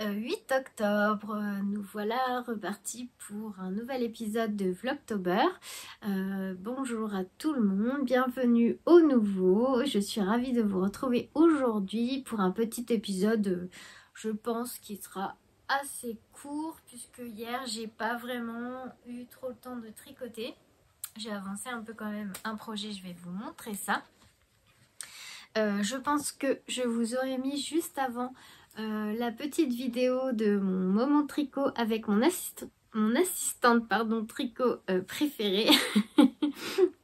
8 octobre, nous voilà repartis pour un nouvel épisode de Vlogtober. Bonjour à tout le monde, bienvenue au nouveau. Je suis ravie de vous retrouver aujourd'hui pour un petit épisode, je pense, qui sera assez court puisque hier j'ai pas vraiment eu trop le temps de tricoter. J'ai avancé un peu quand même un projet, je vais vous montrer ça. Je pense que je vous aurais mis juste avant la petite vidéo de mon moment tricot avec mon assistante tricot préférée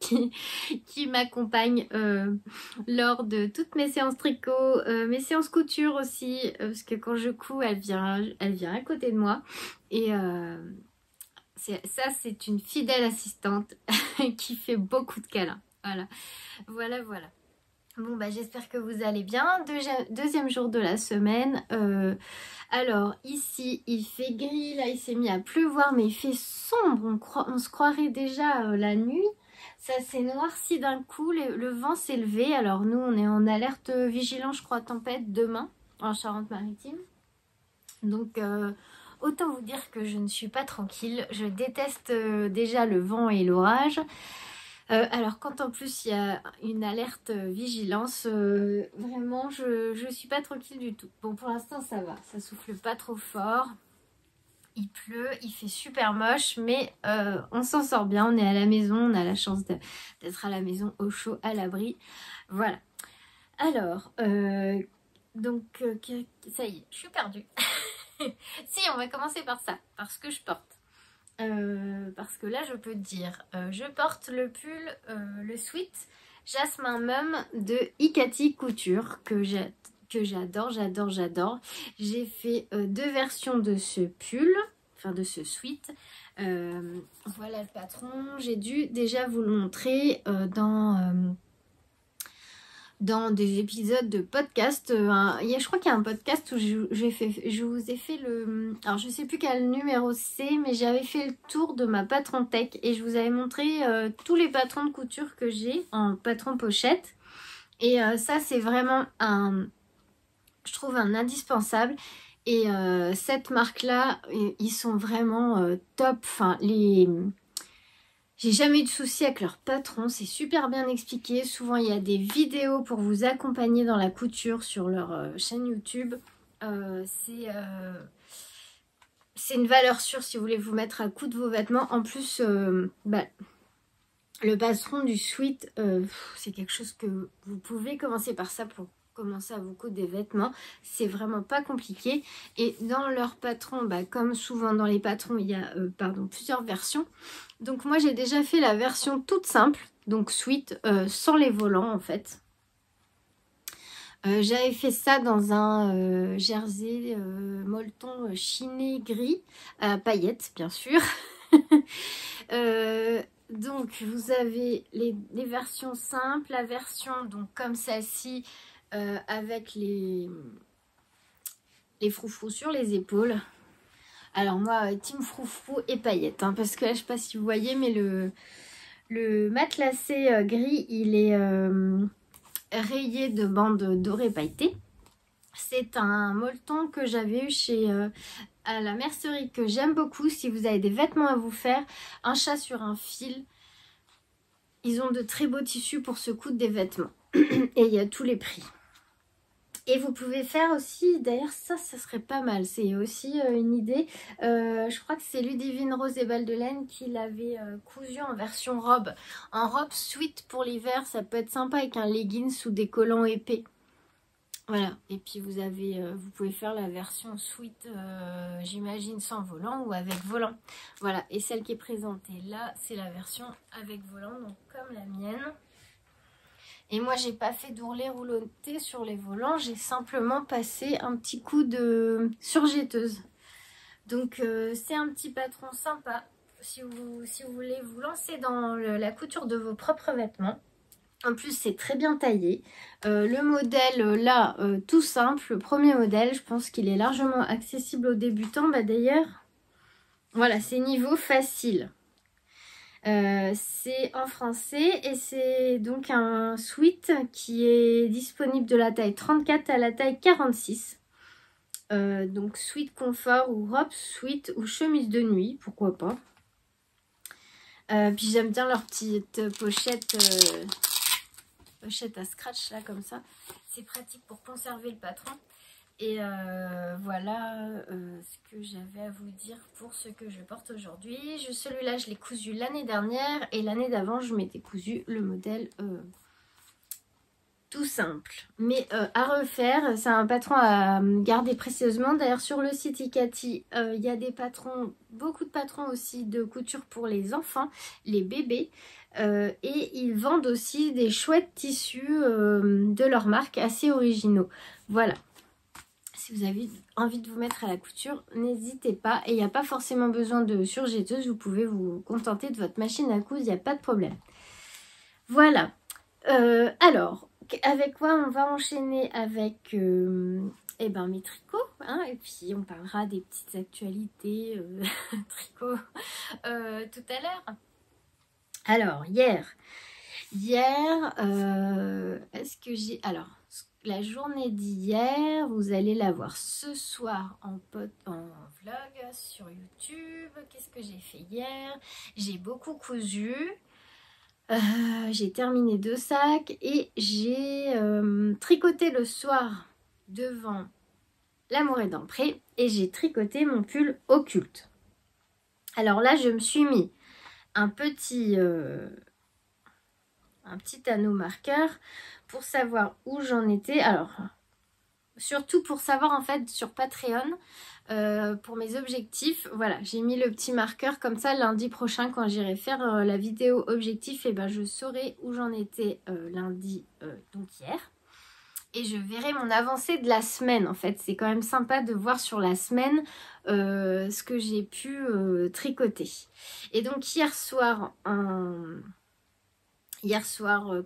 qui m'accompagne lors de toutes mes séances tricot, mes séances couture aussi, parce que quand je couds elle vient à côté de moi et c'est une fidèle assistante qui fait beaucoup de câlins. Voilà. Bon bah j'espère que vous allez bien. Deuxième jour de la semaine. Alors ici il fait gris, là il s'est mis à pleuvoir mais il fait sombre, on se croirait déjà la nuit. Ça s'est noirci d'un coup, le vent s'est levé. Alors nous on est en alerte vigilant je crois tempête demain en Charente-Maritime. Donc autant vous dire que je ne suis pas tranquille. Je déteste déjà le vent et l'orage. Alors quand en plus il y a une alerte vigilance, vraiment je suis pas tranquille du tout. Bon pour l'instant ça va, ça souffle pas trop fort, il pleut, il fait super moche mais on s'en sort bien, on est à la maison, on a la chance d'être à la maison au chaud, à l'abri, voilà. Alors, donc ça y est, je suis perdue. Si on va commencer par ça, parce que je porte. Parce que là je peux te dire, je porte le pull, le sweat Jasmin Mum de Ikati Couture que j'adore. J'ai fait deux versions de ce pull, enfin de ce sweat. Voilà le patron, j'ai dû déjà vous le montrer dans des épisodes de podcast. Je crois qu'il y a un podcast où je vous ai fait le... Alors je sais plus quel numéro c'est, mais j'avais fait le tour de ma patron tech et je vous avais montré tous les patrons de couture que j'ai en patron pochette. Et ça c'est vraiment je trouve un indispensable. Et cette marque là, ils sont vraiment top. Enfin j'ai jamais eu de soucis avec leur patron, c'est super bien expliqué. Souvent, il y a des vidéos pour vous accompagner dans la couture sur leur chaîne YouTube. C'est une valeur sûre si vous voulez vous mettre à coudre vos vêtements. En plus, le patron du sweat, c'est quelque chose que vous pouvez commencer par ça pour commencer à vous coudre des vêtements. C'est vraiment pas compliqué. Et dans leur patron, comme souvent dans les patrons, il y a plusieurs versions. Donc moi j'ai déjà fait la version toute simple, donc sweat, sans les volants en fait. J'avais fait ça dans un jersey molleton chiné gris, à paillettes bien sûr. Donc vous avez les versions simples, la version donc comme celle-ci avec les froufrous sur les épaules. Alors moi, team froufrou et paillettes, hein, parce que là, je sais pas si vous voyez, mais le matelassé gris, il est rayé de bandes dorées pailletées. C'est un molleton que j'avais eu à la mercerie, que j'aime beaucoup. Si vous avez des vêtements à vous faire, un chat sur un fil, ils ont de très beaux tissus pour se coudre des vêtements. Et il y a tous les prix. Et vous pouvez faire aussi, d'ailleurs ça serait pas mal, c'est aussi une idée, je crois que c'est Ludivine Rose et Balles de Laine qui l'avait cousu en version robe. En robe sweat pour l'hiver, ça peut être sympa avec un leggings ou des collants épais. Voilà, et puis vous pouvez faire la version sweat, j'imagine sans volant ou avec volant. Voilà, et celle qui est présentée là, c'est la version avec volant, donc comme la mienne. Et moi, j'ai pas fait d'ourlet rouloté sur les volants, j'ai simplement passé un petit coup de surjetteuse. Donc, c'est un petit patron sympa si vous voulez vous lancer dans la couture de vos propres vêtements. En plus, c'est très bien taillé. Le modèle, là, tout simple, le premier modèle, je pense qu'il est largement accessible aux débutants. D'ailleurs, voilà, c'est niveau facile. C'est en français et c'est donc un sweat qui est disponible de la taille 34 à la taille 46. Donc sweat confort ou robe sweat ou chemise de nuit, pourquoi pas. Puis j'aime bien leur petite pochette, pochette à scratch là comme ça. C'est pratique pour conserver le patron. Et voilà ce que j'avais à vous dire pour ce que je porte aujourd'hui. Celui-là, je l'ai cousu l'année dernière et l'année d'avant, je m'étais cousu le modèle tout simple. Mais à refaire, c'est un patron à garder précieusement. D'ailleurs, sur le site Ikati, il y a des patrons, beaucoup de patrons aussi de couture pour les enfants, les bébés. Et ils vendent aussi des chouettes tissus de leur marque, assez originaux. Voilà. Si vous avez envie de vous mettre à la couture, n'hésitez pas. Et il n'y a pas forcément besoin de surjetteuse. Vous pouvez vous contenter de votre machine à coudre. Il n'y a pas de problème. Voilà. Alors, avec quoi on va enchaîner avec eh ben, mes tricots. Hein, et puis, on parlera des petites actualités tricots tout à l'heure. Alors, hier, est-ce que j'ai... Alors... La journée d'hier, vous allez la voir ce soir en vlog sur YouTube. Qu'est-ce que j'ai fait hier? J'ai beaucoup cousu. J'ai terminé 2 sacs et j'ai tricoté le soir devant L'amour est dans le pré et j'ai tricoté mon pull occulte. Alors là, je me suis mis un petit anneau marqueur pour savoir où j'en étais. Alors, surtout pour savoir en fait sur Patreon, pour mes objectifs, voilà, j'ai mis le petit marqueur comme ça lundi prochain quand j'irai faire la vidéo objectif, et ben je saurai où j'en étais lundi, donc hier. Et je verrai mon avancée de la semaine en fait. C'est quand même sympa de voir sur la semaine ce que j'ai pu tricoter. Et donc hier soir,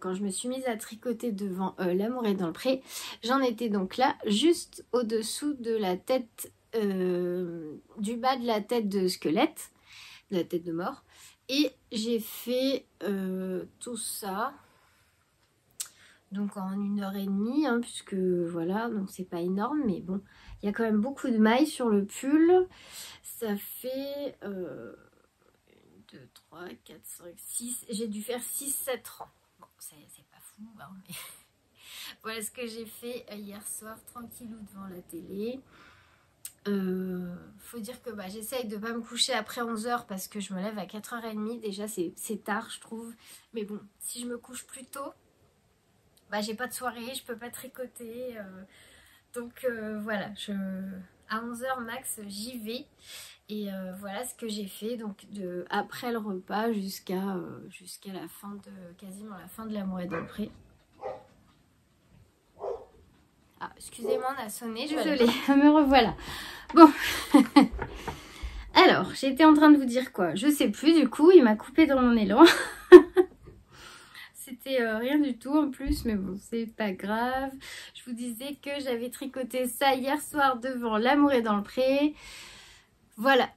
quand je me suis mise à tricoter devant L'amour est dans le pré, j'en étais donc là, juste au-dessous de la tête, du bas de la tête de squelette, de la tête de mort. Et j'ai fait tout ça, donc en 1h30, hein, puisque voilà, donc c'est pas énorme, mais bon, il y a quand même beaucoup de mailles sur le pull. Ça fait... 2, 3, 4, 5, 6. J'ai dû faire 6-7 rangs. Bon, c'est pas fou, hein, mais voilà ce que j'ai fait hier soir, tranquillou devant la télé. Faut dire que bah, j'essaye de pas me coucher après 11h parce que je me lève à 4h30. Déjà, c'est tard, je trouve. Mais bon, si je me couche plus tôt, bah, j'ai pas de soirée, je peux pas tricoter. Donc voilà, à 11h max, j'y vais. Et voilà ce que j'ai fait, donc après le repas jusqu'à la fin quasiment la fin de L'amour est dans le pré. Ah, excusez-moi, on a sonné, désolée, me revoilà. Bon, alors, j'étais en train de vous dire quoi? Je sais plus, du coup, il m'a coupé dans mon élan. C'était rien du tout en plus, mais bon, c'est pas grave. Je vous disais que j'avais tricoté ça hier soir devant L'amour est dans le pré. Voilà,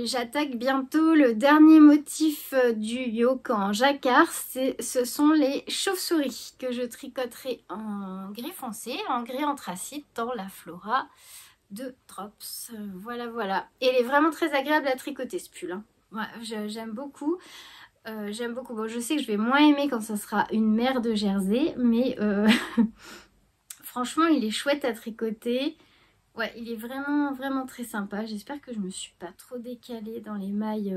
j'attaque bientôt le dernier motif du yoke en jacquard. Ce sont les chauves-souris que je tricoterai en gris foncé, en gris anthracite dans la Flora de Drops. Voilà, voilà. Et elle est vraiment très agréable à tricoter ce pull. Hein. Ouais, j'aime beaucoup. J'aime beaucoup. Bon, je sais que je vais moins aimer quand ça sera une mère de jersey, mais franchement, il est chouette à tricoter. Ouais, il est vraiment, vraiment très sympa. J'espère que je me suis pas trop décalée dans les mailles.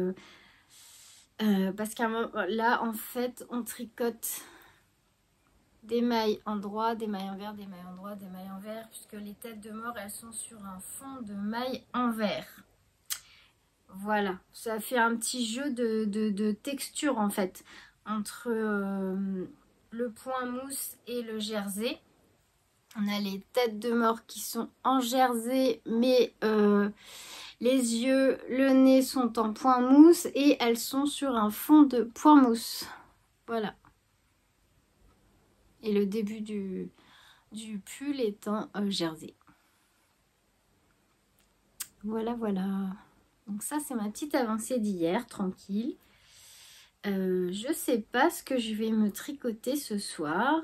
Parce qu'à là, en fait, on tricote des mailles en droit, des mailles envers, des mailles en droit, des mailles envers. Puisque les têtes de mort, elles sont sur un fond de mailles envers. Voilà, ça fait un petit jeu de texture en fait. Entre le point mousse et le jersey. On a les têtes de mort qui sont en jersey, mais les yeux, le nez sont en point mousse et elles sont sur un fond de point mousse. Voilà. Et le début du pull est en jersey. Voilà, voilà. Donc ça, c'est ma petite avancée d'hier, tranquille. Je sais pas ce que je vais me tricoter ce soir.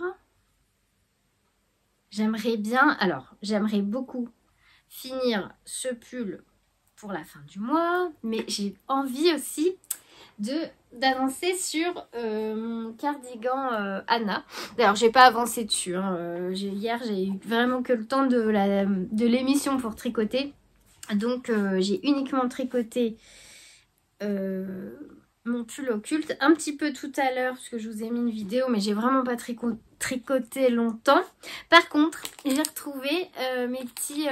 J'aimerais bien, alors j'aimerais beaucoup finir ce pull pour la fin du mois, mais j'ai envie aussi d'avancer sur mon cardigan Anna. D'ailleurs, j'ai pas avancé dessus. Hein. Hier, j'ai eu vraiment que le temps de l'émission pour tricoter. Donc, j'ai uniquement tricoté mon pull occulte. Un petit peu tout à l'heure, parce que je vous ai mis une vidéo, mais j'ai vraiment pas tricoté longtemps. Par contre, j'ai retrouvé mes petits...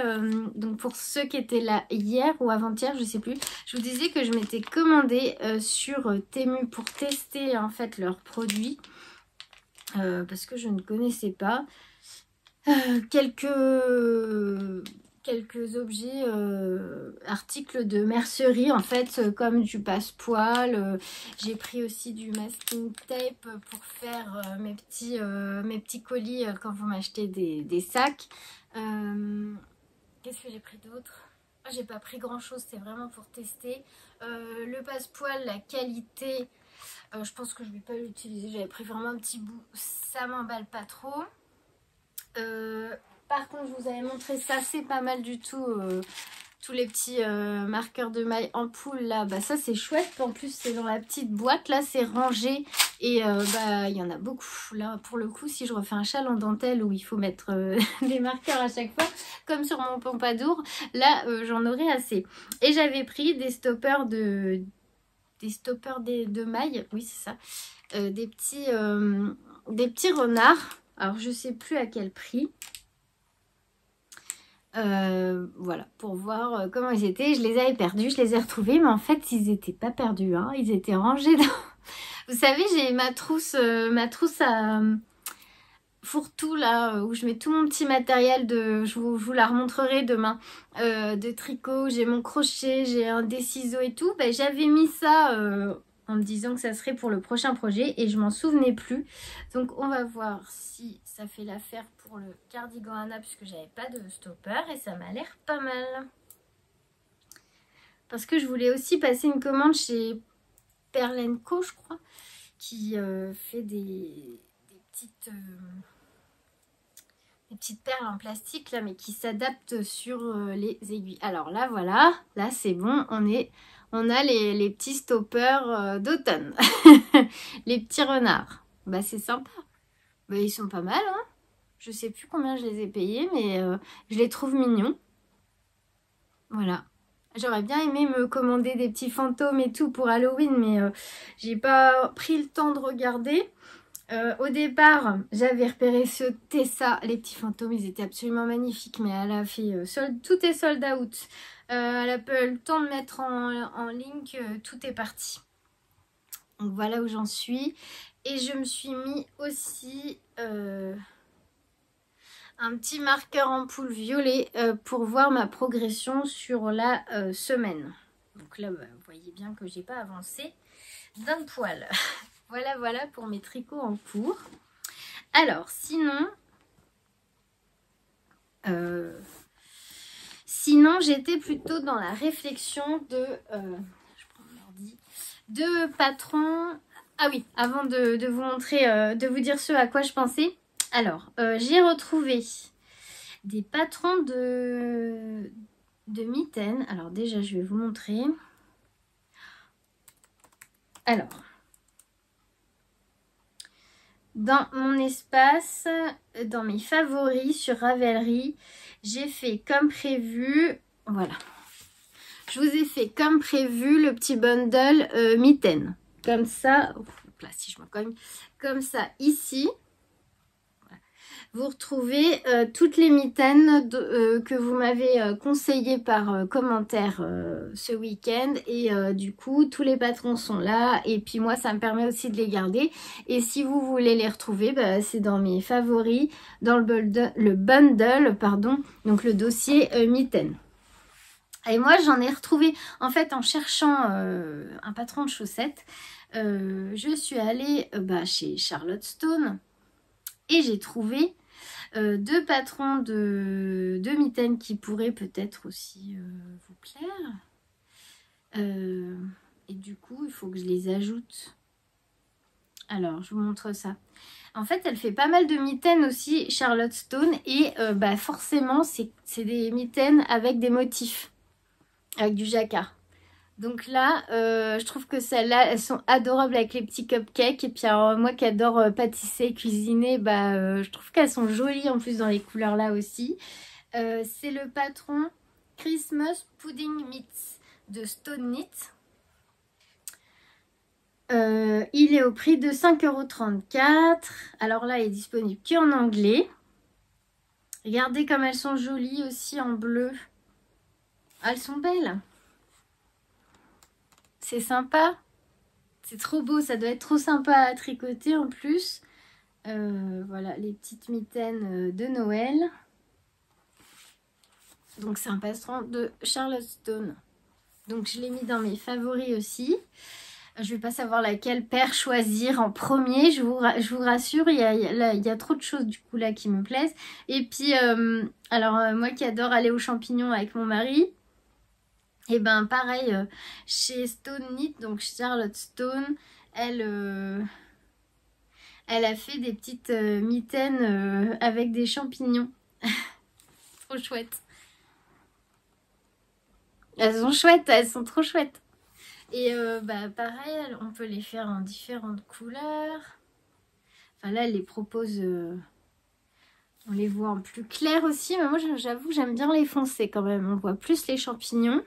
donc, pour ceux qui étaient là hier ou avant-hier, je sais plus, je vous disais que je m'étais commandé sur Temu pour tester en fait leurs produits. Parce que je ne connaissais pas. Quelques objets, articles de mercerie en fait, comme du passepoil. J'ai pris aussi du masking tape pour faire mes petits colis quand vous m'achetez des sacs. Qu'est-ce que j'ai pris d'autre? J'ai pas pris grand chose, c'est vraiment pour tester. Le passepoil, la qualité, je pense que je vais pas l'utiliser. J'avais pris vraiment un petit bout, ça m'emballe pas trop. Par contre, je vous avais montré ça, c'est pas mal du tout. Tous les petits marqueurs de mailles en poule là, bah ça c'est chouette. En plus, c'est dans la petite boîte là, c'est rangé et bah il y en a beaucoup. Là, pour le coup, si je refais un châle en dentelle où il faut mettre des marqueurs à chaque fois, comme sur mon pompadour, là j'en aurais assez. Et j'avais pris des stoppers de mailles, oui c'est ça, des petits renards. Alors je sais plus à quel prix. Voilà, pour voir comment ils étaient. Je les avais perdus, je les ai retrouvés, mais en fait ils n'étaient pas perdus, hein. Ils étaient rangés dans... Vous savez, j'ai ma trousse à fourre-tout là, où je mets tout mon petit matériel je vous la remontrerai demain, de tricot. J'ai mon crochet, j'ai des ciseaux et tout. Ben, j'avais mis ça en me disant que ça serait pour le prochain projet et je m'en souvenais plus. Donc on va voir si ça fait l'affaire pour le cardigan Anna, puisque j'avais pas de stopper et ça m'a l'air pas mal. Parce que je voulais aussi passer une commande chez Perlenco, je crois, qui fait des petites perles en plastique là, mais qui s'adaptent sur les aiguilles. Alors là, voilà, là c'est bon, on a les petits stoppers d'automne. Les petits renards. Bah c'est sympa. Bah, ils sont pas mal, hein. Je sais plus combien je les ai payés, mais je les trouve mignons. Voilà. J'aurais bien aimé me commander des petits fantômes et tout pour Halloween, mais j'ai pas pris le temps de regarder. Au départ, j'avais repéré ce Tessa, les petits fantômes, ils étaient absolument magnifiques, mais elle a fait tout est sold out. Elle a pas eu le temps de mettre en ligne que tout est parti. Donc voilà où j'en suis. Et je me suis mis aussi un petit marqueur en poule violet pour voir ma progression sur la semaine. Donc là, bah, vous voyez bien que j'ai pas avancé d'un poil. Voilà pour mes tricots en cours. Alors, sinon, j'étais plutôt dans la réflexion je prends mon ordi, de patrons. Ah oui, avant de vous montrer, de vous dire ce à quoi je pensais. Alors, j'ai retrouvé des patrons de mitaines. Alors déjà, je vais vous montrer. Alors, dans mon espace, dans mes favoris sur Ravelry, j'ai fait comme prévu. Voilà. Je vous ai fait comme prévu le petit bundle mitaine. Comme ça, là si je me cogne, comme ça ici. Vous retrouvez toutes les mitaines que vous m'avez conseillées par commentaire ce week-end. Et du coup, tous les patrons sont là. Et puis moi, ça me permet aussi de les garder. Et si vous voulez les retrouver, bah, c'est dans mes favoris, dans le bundle, pardon, donc le dossier mitaine. Et moi, j'en ai retrouvé, en fait, en cherchant un patron de chaussettes. Je suis allée chez Charlotte Stone. Et j'ai trouvé deux patrons de mitaines qui pourraient peut-être aussi vous plaire. Et du coup, il faut que je les ajoute Alors, je vous montre ça. En fait, elle fait pas mal de mitaines aussi, Charlotte Stone. Et bah, forcément, c'est des mitaines avec des motifs. Avec du jacquard. Donc là, je trouve que celles-là, elles sont adorables avec les petits cupcakes. Et puis alors, moi qui adore pâtisser, cuisiner, bah, je trouve qu'elles sont jolies en plus dans les couleurs là aussi. C'est le patron Christmas Pudding Mix de Stone Knit. Il est au prix de 5,34 €. Alors là, il est disponible qu'en anglais. Regardez comme elles sont jolies aussi en bleu. Ah, elles sont belles. C'est sympa. C'est trop beau. Ça doit être trop sympa à tricoter en plus. Voilà, les petites mitaines de Noël. Donc c'est un patron de Charlotte Stone. Donc je l'ai mis dans mes favoris aussi. Je vais pas savoir laquelle paire choisir en premier. Je vous rassure, il y a trop de choses du coup là qui me plaisent. Et puis, moi qui adore aller aux champignons avec mon mari, et ben pareil, chez Stone Knit, donc Charlotte Stone, elle a fait des petites mitaines avec des champignons. Trop chouette. Elles sont chouettes, elles sont trop chouettes. Et bah pareil, on peut les faire en différentes couleurs. Enfin là, elle les propose, on les voit en plus clair aussi. Mais moi, j'avoue, j'aime bien les foncés quand même. On voit plus les champignons.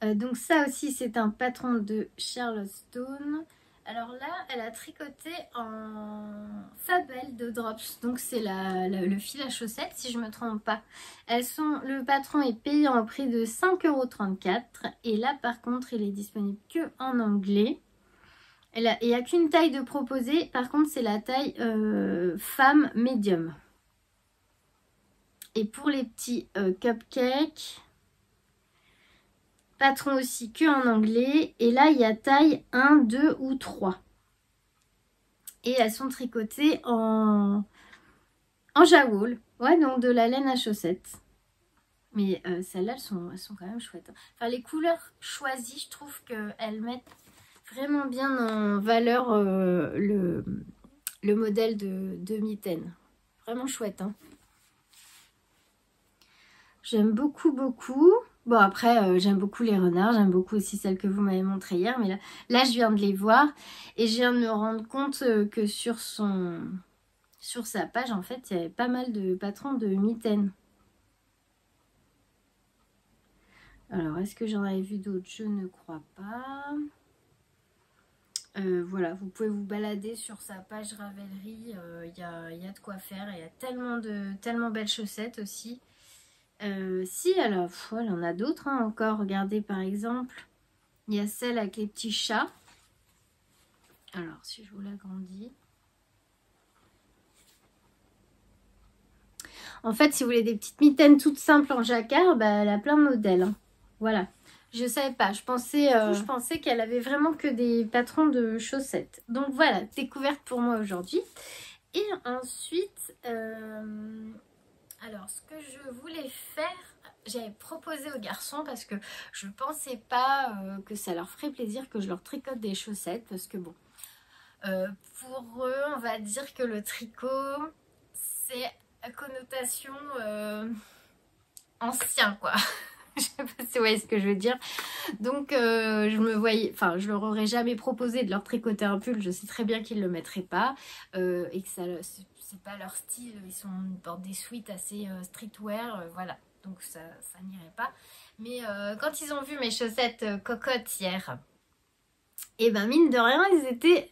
Donc ça aussi, c'est un patron de Charlotte Stone. Alors là, elle a tricoté en Fabelle de Drops. Donc c'est le fil à chaussettes, si je ne me trompe pas. Le patron est payant au prix de 5,34 €. Et là, par contre, il est disponible que en anglais. Il n'y a qu'une taille de proposée. Par contre, c'est la taille femme médium. Et pour les petits cupcakes, patron aussi que en anglais. Et là, il y a taille 1, 2 ou 3. Et elles sont tricotées en jawool. Ouais, donc de la laine à chaussettes. Mais celles-là, elles sont quand même chouettes. Enfin, les couleurs choisies, je trouve qu'elles mettent vraiment bien en valeur le modèle de mitaine. Vraiment chouette, hein. J'aime beaucoup, beaucoup. Bon, après, j'aime beaucoup les renards. J'aime beaucoup aussi celles que vous m'avez montrées hier. Mais là, je viens de les voir. Et je viens de me rendre compte que sur sa page, en fait, il y avait pas mal de patrons de mitaines. Alors, est-ce que j'en avais vu d'autres? Je ne crois pas. Voilà, vous pouvez vous balader sur sa page Ravelry. Il y a de quoi faire. Il y a tellement belles chaussettes aussi. Si, elle en a d'autres hein, encore. Regardez par exemple, il y a celle avec les petits chats. Alors, si je vous l'agrandis. En fait, si vous voulez des petites mitaines toutes simples en jacquard, bah, elle a plein de modèles. Hein. Voilà. Je savais pas. Je pensais qu'elle avait vraiment que des patrons de chaussettes. Donc voilà, découverte pour moi aujourd'hui. Et ensuite, alors ce que je voulais faire, j'avais proposé aux garçons parce que je pensais pas que ça leur ferait plaisir que je leur tricote des chaussettes. Parce que bon, pour eux, on va dire que le tricot, c'est à connotation ancien quoi. Je sais pas si vous voyez ce que je veux dire. Donc je leur aurais jamais proposé de leur tricoter un pull. Je sais très bien qu'ils le mettraient pas et que c'est pas leur style. Ils sont dans des suites assez streetwear, voilà. Donc ça n'irait pas. Mais quand ils ont vu mes chaussettes cocottes hier, et ben mine de rien, ils étaient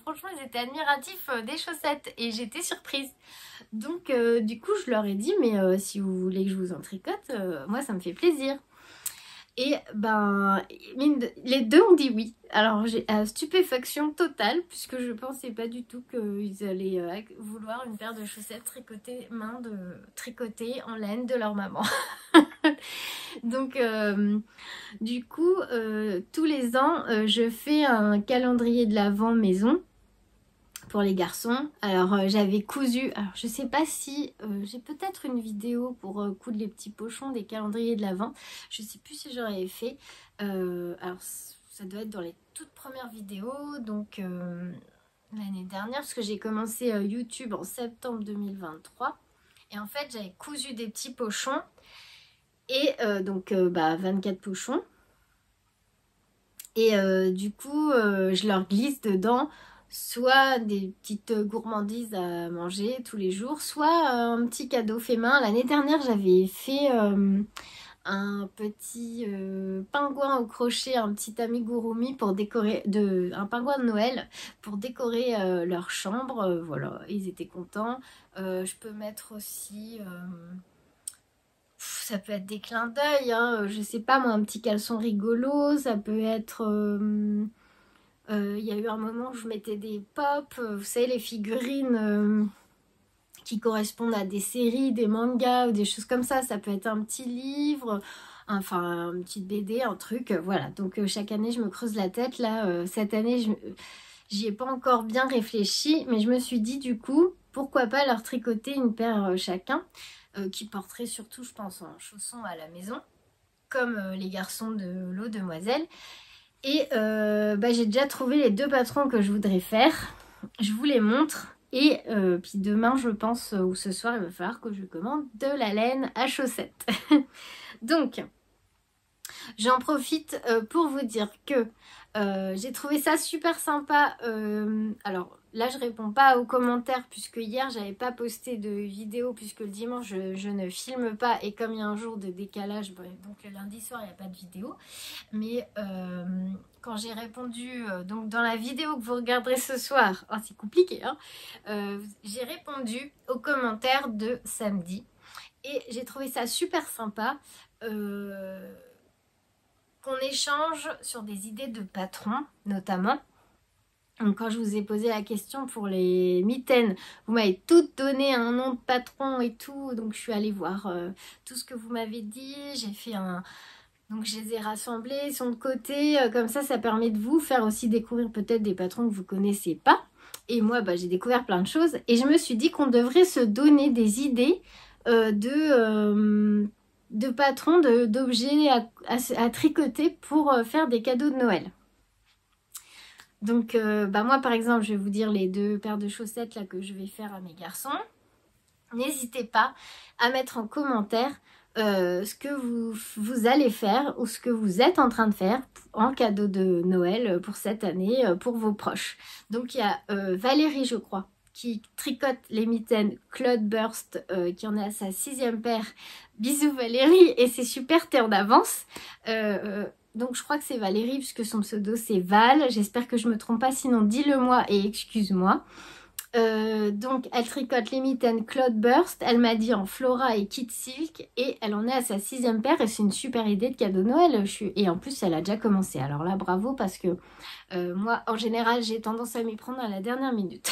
franchement, ils étaient admiratifs des chaussettes et j'étais surprise. Donc, du coup, je leur ai dit, mais si vous voulez que je vous en tricote, moi, ça me fait plaisir. Et ben, les deux ont dit oui. Alors, j'ai stupéfaction totale, puisque je pensais pas du tout qu'ils allaient vouloir une paire de chaussettes tricotées tricotées en laine de leur maman. Donc, du coup, tous les ans, je fais un calendrier de l'Avent maison pour les garçons. Alors, j'avais cousu, alors je sais pas si j'ai peut-être une vidéo pour coudre les petits pochons des calendriers de l'Avent. Je sais plus si j'en avais fait. Alors, ça doit être dans les toutes premières vidéos, donc l'année dernière, parce que j'ai commencé YouTube en septembre 2023. Et en fait, j'avais cousu des petits pochons. Et donc, 24 pochons. Et du coup, je leur glisse dedans soit des petites gourmandises à manger tous les jours, soit un petit cadeau fait main. L'année dernière, j'avais fait un petit pingouin au crochet, un petit amigurumi pour décorer, un pingouin de Noël pour décorer leur chambre. Voilà, ils étaient contents. Je peux mettre aussi... ça peut être des clins d'œil, hein, je sais pas moi, un petit caleçon rigolo, ça peut être... y a eu un moment où je mettais des pops, vous savez, les figurines qui correspondent à des séries, des mangas ou des choses comme ça peut être un petit livre, enfin une petite BD, un truc, voilà. Donc chaque année je me creuse la tête, là, cette année j'y ai pas encore bien réfléchi, mais je me suis dit du coup, pourquoi pas leur tricoter une paire chacun, qui porterait surtout, je pense, en chaussons à la maison, comme les garçons de l'eau demoiselle. Et j'ai déjà trouvé les 2 patrons que je voudrais faire. Je vous les montre. Et puis demain, je pense, ou ce soir, il va falloir que je commande de la laine à chaussettes. Donc, j'en profite pour vous dire que j'ai trouvé ça super sympa. Alors là, je réponds pas aux commentaires puisque hier, j'avais pas posté de vidéo puisque le dimanche, je ne filme pas. Et comme il y a un jour de décalage, donc le lundi soir, il n'y a pas de vidéo. Mais quand j'ai répondu, donc dans la vidéo que vous regarderez ce soir, oh, c'est compliqué, hein, j'ai répondu aux commentaires de samedi. Et j'ai trouvé ça super sympa. Qu'on échange sur des idées de patrons, notamment. Donc, quand je vous ai posé la question pour les mitaines, vous m'avez toutes donné un nom de patron et tout. Donc, je suis allée voir tout ce que vous m'avez dit. J'ai fait un... Donc, je les ai rassemblés, ils sont de côté. Comme ça permet de vous faire aussi découvrir peut-être des patrons que vous ne connaissez pas. Et moi, j'ai découvert plein de choses. Et je me suis dit qu'on devrait se donner des idées de patrons, d'objets à tricoter pour faire des cadeaux de Noël. Donc moi par exemple, je vais vous dire les 2 paires de chaussettes là que je vais faire à mes garçons. N'hésitez pas à mettre en commentaire ce que vous allez faire ou ce que vous êtes en train de faire en cadeau de Noël pour cette année, pour vos proches. Donc il y a Valérie, je crois, qui tricote les mitaines Claude Burst, qui en est à sa 6e paire. Bisous Valérie, et c'est super, t'es en avance. Donc je crois que c'est Valérie puisque son pseudo c'est Val. J'espère que je me trompe pas, sinon dis-le moi et excuse-moi. Donc elle tricote les mitaines Claude Burst, elle m'a dit en Flora et Kid Silk, et elle en est à sa 6e paire et c'est une super idée de cadeau de Noël. Et en plus elle a déjà commencé, alors là bravo, parce que moi en général j'ai tendance à m'y prendre à la dernière minute.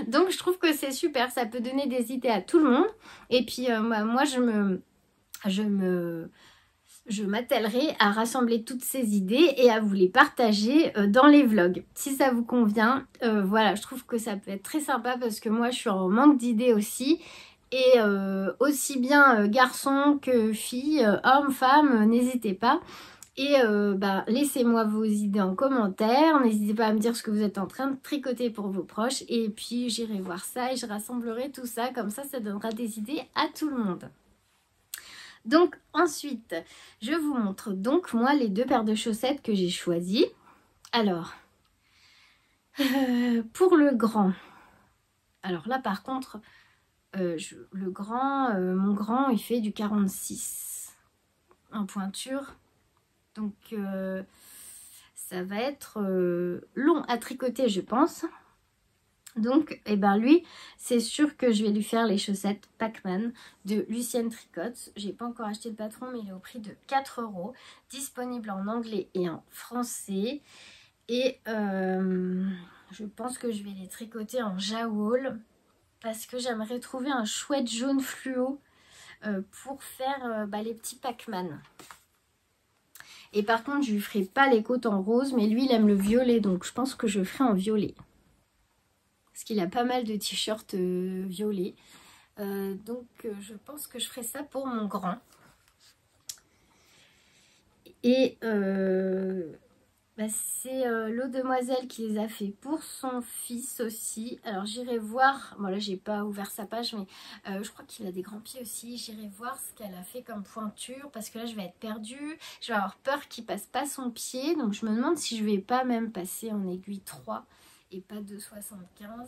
Donc je trouve que c'est super, ça peut donner des idées à tout le monde. Et puis moi je m'attellerai à rassembler toutes ces idées et à vous les partager dans les vlogs. Si ça vous convient, voilà, je trouve que ça peut être très sympa parce que moi je suis en manque d'idées aussi. Et aussi bien garçons que filles, hommes, femmes, n'hésitez pas. Et laissez-moi vos idées en commentaire. N'hésitez pas à me dire ce que vous êtes en train de tricoter pour vos proches. Et puis j'irai voir ça et je rassemblerai tout ça. Comme ça donnera des idées à tout le monde. Donc ensuite, je vous montre donc moi les 2 paires de chaussettes que j'ai choisies. Alors, pour le grand, alors là par contre, mon grand il fait du 46 en pointure. Donc ça va être long à tricoter je pense. Donc, lui, c'est sûr que je vais lui faire les chaussettes Pac-Man de Lucienne Tricotte. J'ai pas encore acheté le patron, mais il est au prix de 4 €. Disponible en anglais et en français. Et je pense que je vais les tricoter en jawoul parce que j'aimerais trouver un chouette jaune fluo pour faire les petits Pac-Man. Et par contre, je lui ferai pas les côtes en rose, mais lui, il aime le violet, donc je pense que je ferai en violet. Parce qu'il a pas mal de t-shirts violets. Donc je pense que je ferai ça pour mon grand. Et bah, c'est l'eau demoiselle qui les a fait pour son fils aussi. Alors j'irai voir, bon là j'ai pas ouvert sa page, mais je crois qu'il a des grands pieds aussi. J'irai voir ce qu'elle a fait comme pointure, parce que là je vais être perdue. Je vais avoir peur qu'il passe pas son pied, donc je me demande si je vais pas même passer en aiguille 3 et pas 2,75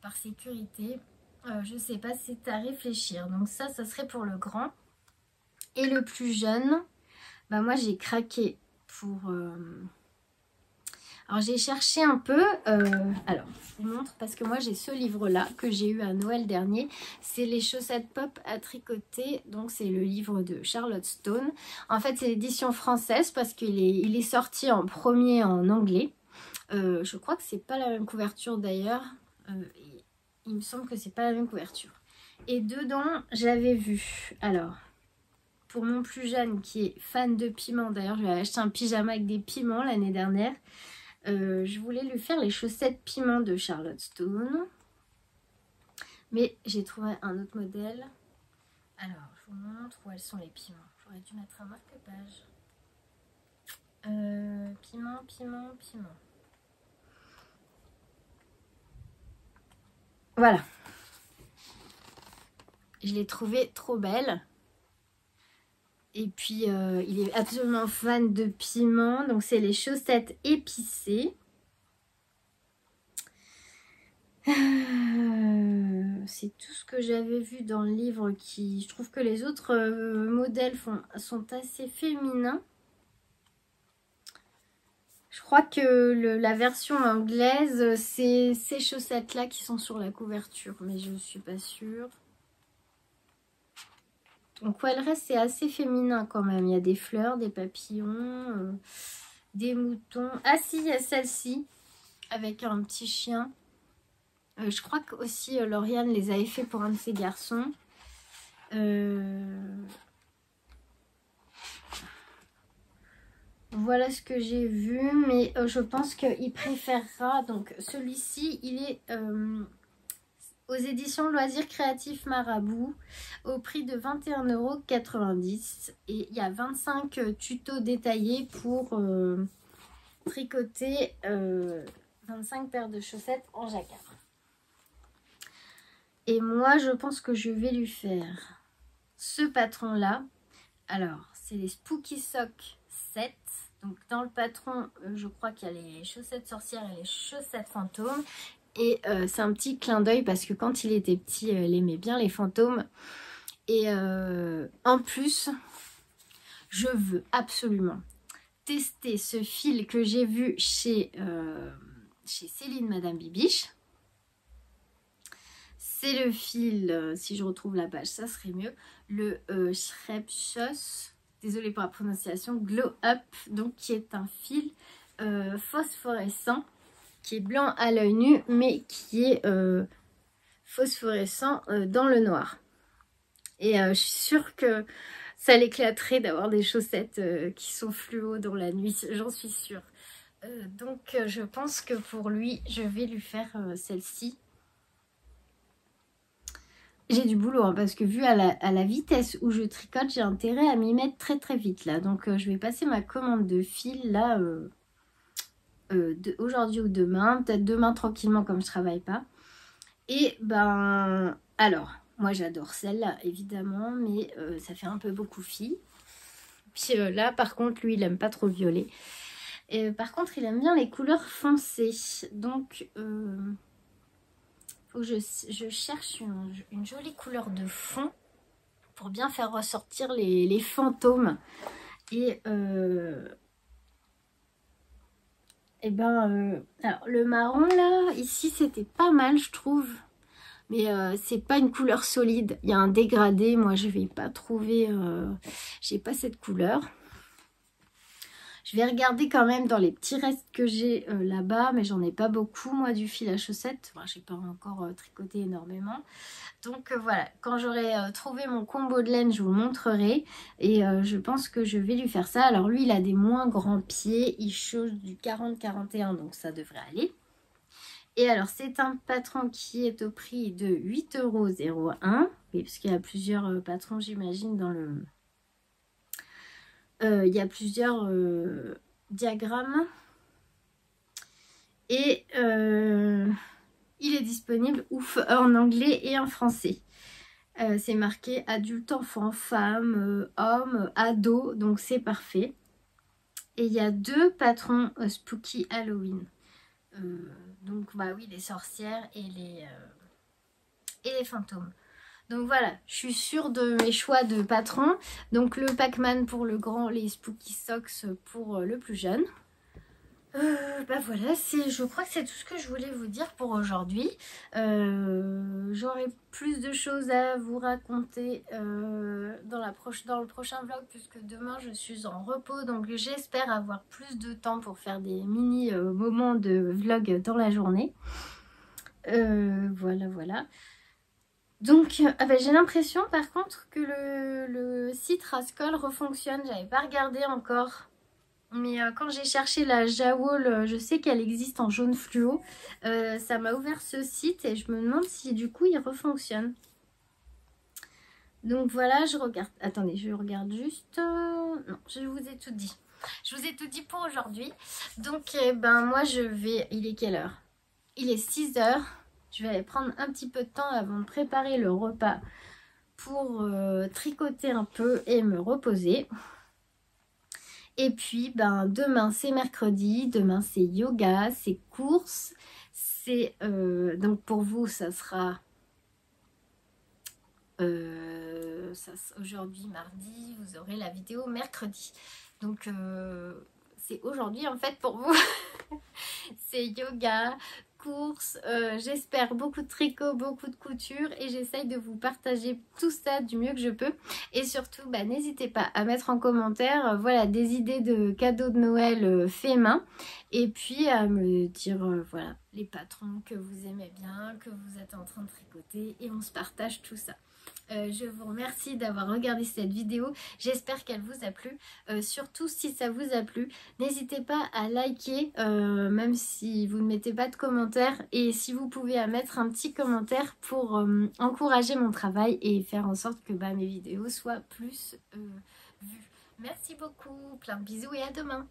par sécurité. Je sais pas, c'est à réfléchir. Donc ça serait pour le grand. Et le plus jeune, bah moi j'ai craqué pour... Alors j'ai cherché un peu, alors je vous montre parce que moi j'ai ce livre là que j'ai eu à Noël dernier, c'est les chaussettes pop à tricoter, donc c'est le livre de Charlotte Stone. En fait c'est l'édition française parce qu'il est sorti en premier en anglais. Je crois que c'est pas la même couverture d'ailleurs, il me semble que c'est pas la même couverture. Et dedans j'avais vu, alors pour mon plus jeune qui est fan de piments, d'ailleurs je lui ai acheté un pyjama avec des piments l'année dernière. Je voulais lui faire les chaussettes piment de Charlotte Stone. Mais j'ai trouvé un autre modèle. Alors, je vous montre où elles sont les piments. J'aurais dû mettre un marque-page. Piment. Voilà. Je l'ai trouvée trop belle. Et puis, il est absolument fan de piment. Donc, c'est les chaussettes épicées. C'est tout ce que j'avais vu dans le livre qui... Je trouve que les autres modèles sont assez féminins. Je crois que la version anglaise, c'est ces chaussettes-là qui sont sur la couverture. Mais je ne suis pas sûre. Donc ouais, le reste, c'est assez féminin quand même. Il y a des fleurs, des papillons, des moutons. Ah si, il y a celle-ci avec un petit chien. Je crois que aussi Lauriane les avait fait pour un de ses garçons. Voilà ce que j'ai vu, mais je pense qu'il préférera. Donc celui-ci, il est aux éditions Loisirs Créatifs Marabout au prix de 21,90 €. Et il y a 25 tutos détaillés pour tricoter 25 paires de chaussettes en jacquard. Et moi, je pense que je vais lui faire ce patron-là. Alors, c'est les Spooky Sock 7. Donc, dans le patron, je crois qu'il y a les chaussettes sorcières et les chaussettes fantômes. Et c'est un petit clin d'œil parce que quand il était petit, il aimait bien les fantômes. Et en plus, je veux absolument tester ce fil que j'ai vu chez Céline Madame Bibiche. C'est le fil, si je retrouve la page, ça serait mieux. Le Schreibschoss, désolée pour la prononciation, Glow Up, donc qui est un fil phosphorescent, qui est blanc à l'œil nu, mais qui est phosphorescent dans le noir. Et je suis sûre que ça l'éclaterait d'avoir des chaussettes qui sont fluo dans la nuit, j'en suis sûre. Donc je pense que pour lui, je vais lui faire celle-ci. J'ai du boulot hein, parce que vu à la vitesse où je tricote, j'ai intérêt à m'y mettre très très vite là. Donc je vais passer ma commande de fil là aujourd'hui ou demain. Peut-être demain tranquillement comme je travaille pas. Et ben alors, moi j'adore celle-là évidemment, mais ça fait un peu beaucoup fille. Puis là par contre lui il aime pas trop le violet. Et par contre il aime bien les couleurs foncées. Donc... faut que je cherche une jolie couleur de fond pour bien faire ressortir les fantômes. Et alors le marron là, ici c'était pas mal je trouve. Mais c'est pas une couleur solide. Il y a un dégradé, moi je vais pas trouver, j'ai pas cette couleur. Je vais regarder quand même dans les petits restes que j'ai là-bas, mais j'en ai pas beaucoup, moi, du fil à chaussettes. Enfin, j'ai pas encore tricoté énormément. Donc voilà, quand j'aurai trouvé mon combo de laine, je vous le montrerai. Et je pense que je vais lui faire ça. Alors lui, il a des moins grands pieds. Il chausse du 40-41, donc ça devrait aller. Et alors, c'est un patron qui est au prix de 8,01 €. Oui, parce qu'il y a plusieurs patrons, j'imagine, dans le Il y a plusieurs diagrammes. Et il est disponible en anglais et en français. C'est marqué adulte, enfant, femme, homme, ado, donc c'est parfait. Et il y a 2 patrons Spooky Halloween. Donc bah oui, les sorcières et les fantômes. Donc voilà, je suis sûre de mes choix de patrons. Donc le Pac-Man pour le grand, les Spooky Socks pour le plus jeune. Bah voilà, je crois que c'est tout ce que je voulais vous dire pour aujourd'hui. J'aurai plus de choses à vous raconter dans le prochain vlog, puisque demain je suis en repos, donc j'espère avoir plus de temps pour faire des mini moments de vlog dans la journée. Voilà. Donc j'ai l'impression par contre que le site Rascol refonctionne. J'avais pas regardé encore. Mais quand j'ai cherché la Jawol, je sais qu'elle existe en jaune fluo. Ça m'a ouvert ce site et je me demande si du coup il refonctionne. Donc voilà, je regarde. Attendez, je regarde juste. Non, je vous ai tout dit. Je vous ai tout dit pour aujourd'hui. Donc moi je vais... Il est quelle heure? Il est 6 h. Je vais aller prendre un petit peu de temps avant de préparer le repas pour tricoter un peu et me reposer. Et puis, demain, c'est mercredi. Demain, c'est yoga, c'est course. C'est donc pour vous, ça sera aujourd'hui, mardi. Vous aurez la vidéo mercredi. Donc, c'est aujourd'hui, en fait, pour vous. C'est yoga, course, j'espère beaucoup de tricot, beaucoup de couture, et j'essaye de vous partager tout ça du mieux que je peux. Et surtout, n'hésitez pas à mettre en commentaire voilà, des idées de cadeaux de Noël faits main, et puis à me dire voilà, les patrons que vous aimez bien, que vous êtes en train de tricoter, et on se partage tout ça. Je vous remercie d'avoir regardé cette vidéo, j'espère qu'elle vous a plu. Surtout si ça vous a plu, n'hésitez pas à liker, même si vous ne mettez pas de commentaires, et si vous pouvez à mettre un petit commentaire pour encourager mon travail et faire en sorte que mes vidéos soient plus vues. Merci beaucoup, plein de bisous et à demain.